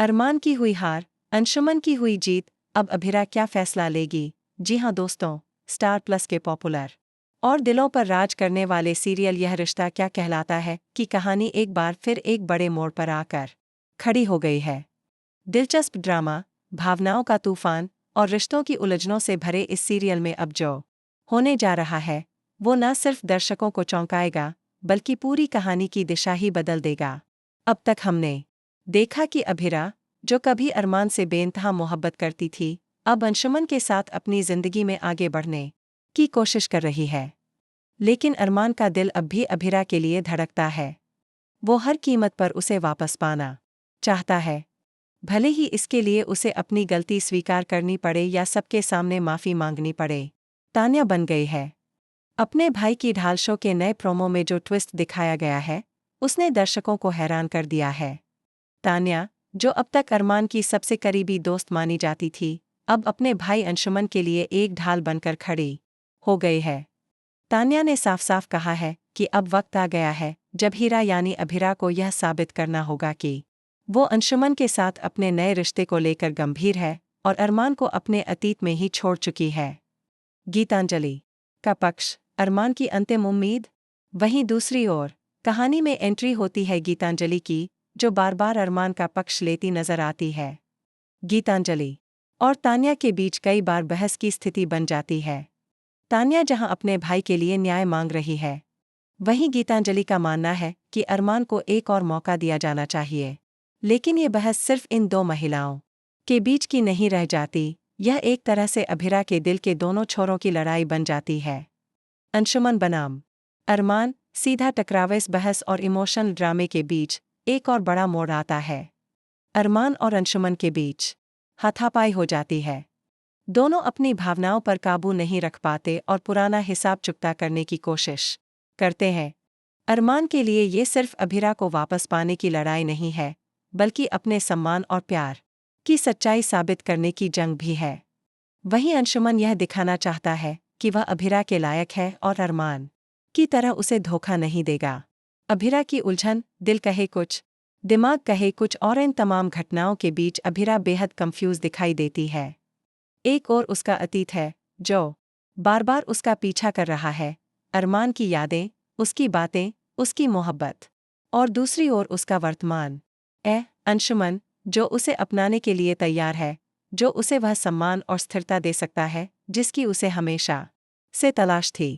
अरमान की हुई हार, अंशुमन की हुई जीत, अब अभिरा क्या फैसला लेगी? जी हाँ दोस्तों, स्टार प्लस के पॉपुलर और दिलों पर राज करने वाले सीरियल यह रिश्ता क्या कहलाता है कि कहानी एक बार फिर एक बड़े मोड़ पर आकर खड़ी हो गई है। दिलचस्प ड्रामा, भावनाओं का तूफान और रिश्तों की उलझनों से भरे इस सीरियल में अब जो होने जा रहा है वो न सिर्फ दर्शकों को चौंकाएगा बल्कि पूरी कहानी की दिशा ही बदल देगा। अब तक हमने देखा कि अभिरा, जो कभी अरमान से बेइंतहा मोहब्बत करती थी, अब अंशुमन के साथ अपनी जिंदगी में आगे बढ़ने की कोशिश कर रही है। लेकिन अरमान का दिल अब भी अभिरा के लिए धड़कता है। वो हर कीमत पर उसे वापस पाना चाहता है, भले ही इसके लिए उसे अपनी गलती स्वीकार करनी पड़े या सबके सामने माफी मांगनी पड़े। तान्या बन गई है। अपने भाई की ढाल शो के नए प्रोमो में जो ट्विस्ट दिखाया गया है उसने दर्शकों को हैरान कर दिया है। तान्या, जो अब तक अरमान की सबसे करीबी दोस्त मानी जाती थी, अब अपने भाई अंशुमन के लिए एक ढाल बनकर खड़ी हो गई है। तान्या ने साफ साफ कहा है कि अब वक्त आ गया है जब हीरा यानी अभिरा को यह साबित करना होगा कि वो अंशुमन के साथ अपने नए रिश्ते को लेकर गंभीर है और अरमान को अपने अतीत में ही छोड़ चुकी है। गीतांजलि का पक्ष, अरमान की अंतिम उम्मीद। वहीं दूसरी ओर कहानी में एंट्री होती है गीतांजलि की, जो बार बार अरमान का पक्ष लेती नजर आती है। गीतांजलि और तान्या के बीच कई बार बहस की स्थिति बन जाती है। तान्या जहां अपने भाई के लिए न्याय मांग रही है, वहीं गीतांजलि का मानना है कि अरमान को एक और मौका दिया जाना चाहिए। लेकिन ये बहस सिर्फ इन दो महिलाओं के बीच की नहीं रह जाती, यह एक तरह से अभिरा के दिल के दोनों छोरों की लड़ाई बन जाती है। अंशुमन बनाम अरमान, सीधा टकराव। इस बहस और इमोशनल ड्रामे के बीच एक और बड़ा मोड़ आता है। अरमान और अंशुमन के बीच हाथापाई हो जाती है। दोनों अपनी भावनाओं पर काबू नहीं रख पाते और पुराना हिसाब चुकता करने की कोशिश करते हैं। अरमान के लिए ये सिर्फ अभिरा को वापस पाने की लड़ाई नहीं है, बल्कि अपने सम्मान और प्यार की सच्चाई साबित करने की जंग भी है। वहीं अंशुमन यह दिखाना चाहता है कि वह अभिरा के लायक है और अरमान की तरह उसे धोखा नहीं देगा। अभिरा की उलझन, दिल कहे कुछ, दिमाग कहे कुछ और इन तमाम घटनाओं के बीच अभिरा बेहद कंफ्यूज दिखाई देती है। एक ओर उसका अतीत है जो बार बार उसका पीछा कर रहा है, अरमान की यादें, उसकी बातें, उसकी मोहब्बत, और दूसरी ओर उसका वर्तमान, अंशुमन, जो उसे अपनाने के लिए तैयार है, जो उसे वह सम्मान और स्थिरता दे सकता है जिसकी उसे हमेशा से तलाश थी।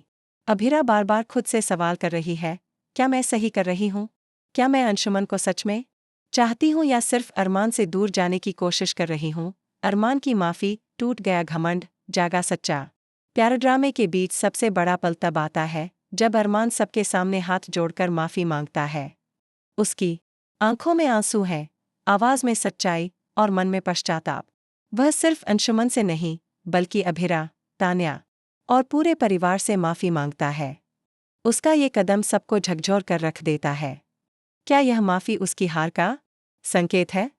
अभिरा बार बार खुद से सवाल कर रही है, क्या मैं सही कर रही हूँ? क्या मैं अंशुमन को सच में चाहती हूँ या सिर्फ अरमान से दूर जाने की कोशिश कर रही हूँ? अरमान की माफ़ी, टूट गया घमंड, जागा सच्चा प्यार। ड्रामे के बीच सबसे बड़ा पल तब आता है जब अरमान सबके सामने हाथ जोड़कर माफ़ी मांगता है। उसकी आंखों में आंसू हैं, आवाज़ में सच्चाई और मन में पश्चाताप। वह सिर्फ अंशुमन से नहीं बल्कि अभिरा, तान्या और पूरे परिवार से माफ़ी मांगता है। उसका ये कदम सबको झकझोर कर रख देता है। क्या यह माफ़ी उसकी हार का संकेत है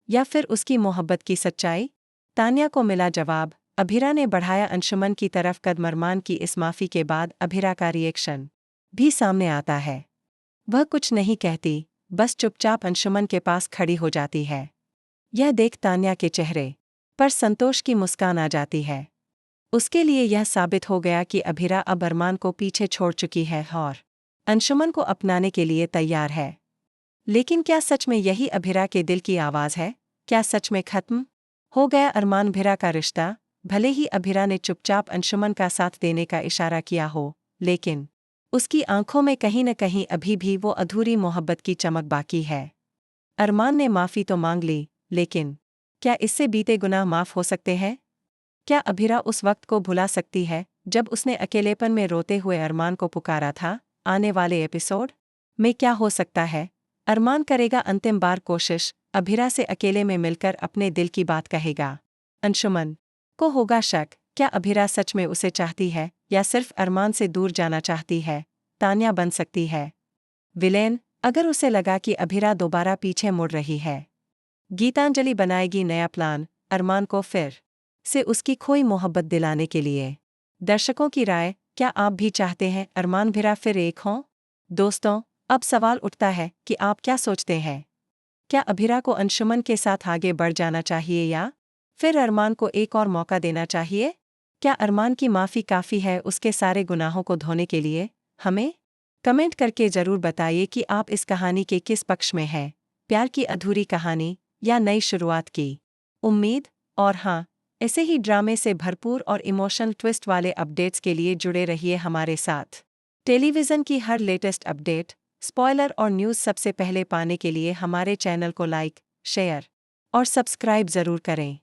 या फिर उसकी मोहब्बत की सच्चाई? तान्या को मिला जवाब, अभिरा ने बढ़ाया अंशुमन की तरफ कदम। अरमान की इस माफ़ी के बाद अभिरा का रिएक्शन भी सामने आता है। वह कुछ नहीं कहती, बस चुपचाप अंशुमन के पास खड़ी हो जाती है। यह देख तान्या के चेहरे पर संतोष की मुस्कान आ जाती है। उसके लिए यह साबित हो गया कि अभिरा अब अरमान को पीछे छोड़ चुकी है और अंशुमन को अपनाने के लिए तैयार है। लेकिन क्या सच में यही अभिरा के दिल की आवाज़ है? क्या सच में खत्म हो गया अरमान भिरा का रिश्ता? भले ही अभिरा ने चुपचाप अंशुमन का साथ देने का इशारा किया हो, लेकिन उसकी आंखों में कहीं न कहीं अभी भी वो अधूरी मोहब्बत की चमक बाकी है। अरमान ने माफ़ी तो मांग ली, लेकिन क्या इससे बीते गुनाह माफ़ हो सकते हैं? क्या अभिरा उस वक्त को भुला सकती है जब उसने अकेलेपन में रोते हुए अरमान को पुकारा था? आने वाले एपिसोड में क्या हो सकता है? अरमान करेगा अंतिम बार कोशिश, अभिरा से अकेले में मिलकर अपने दिल की बात कहेगा। अंशुमन को होगा शक, क्या अभिरा सच में उसे चाहती है या सिर्फ अरमान से दूर जाना चाहती है? तान्या बन सकती है विलेन अगर उसे लगा कि अभिरा दोबारा पीछे मुड़ रही है। गीतांजलि बनाएगी नया प्लान अरमान को फिर से उसकी खोई मोहब्बत दिलाने के लिए। दर्शकों की राय, क्या आप भी चाहते हैं अरमान भिरा फिर एक हों? दोस्तों, अब सवाल उठता है कि आप क्या सोचते हैं? क्या अभिरा को अंशुमन के साथ आगे बढ़ जाना चाहिए या फिर अरमान को एक और मौका देना चाहिए? क्या अरमान की माफ़ी काफ़ी है उसके सारे गुनाहों को धोने के लिए? हमें कमेंट करके ज़रूर बताइए कि आप इस कहानी के किस पक्ष में हैं, प्यार की अधूरी कहानी या नई शुरुआत की उम्मीद। और हाँ, ऐसे ही ड्रामे से भरपूर और इमोशनल ट्विस्ट वाले अपडेट्स के लिए जुड़े रहिए हमारे साथ। टेलीविज़न की हर लेटेस्ट अपडेट, स्पॉइलर और न्यूज़ सबसे पहले पाने के लिए हमारे चैनल को लाइक, शेयर और सब्सक्राइब ज़रूर करें।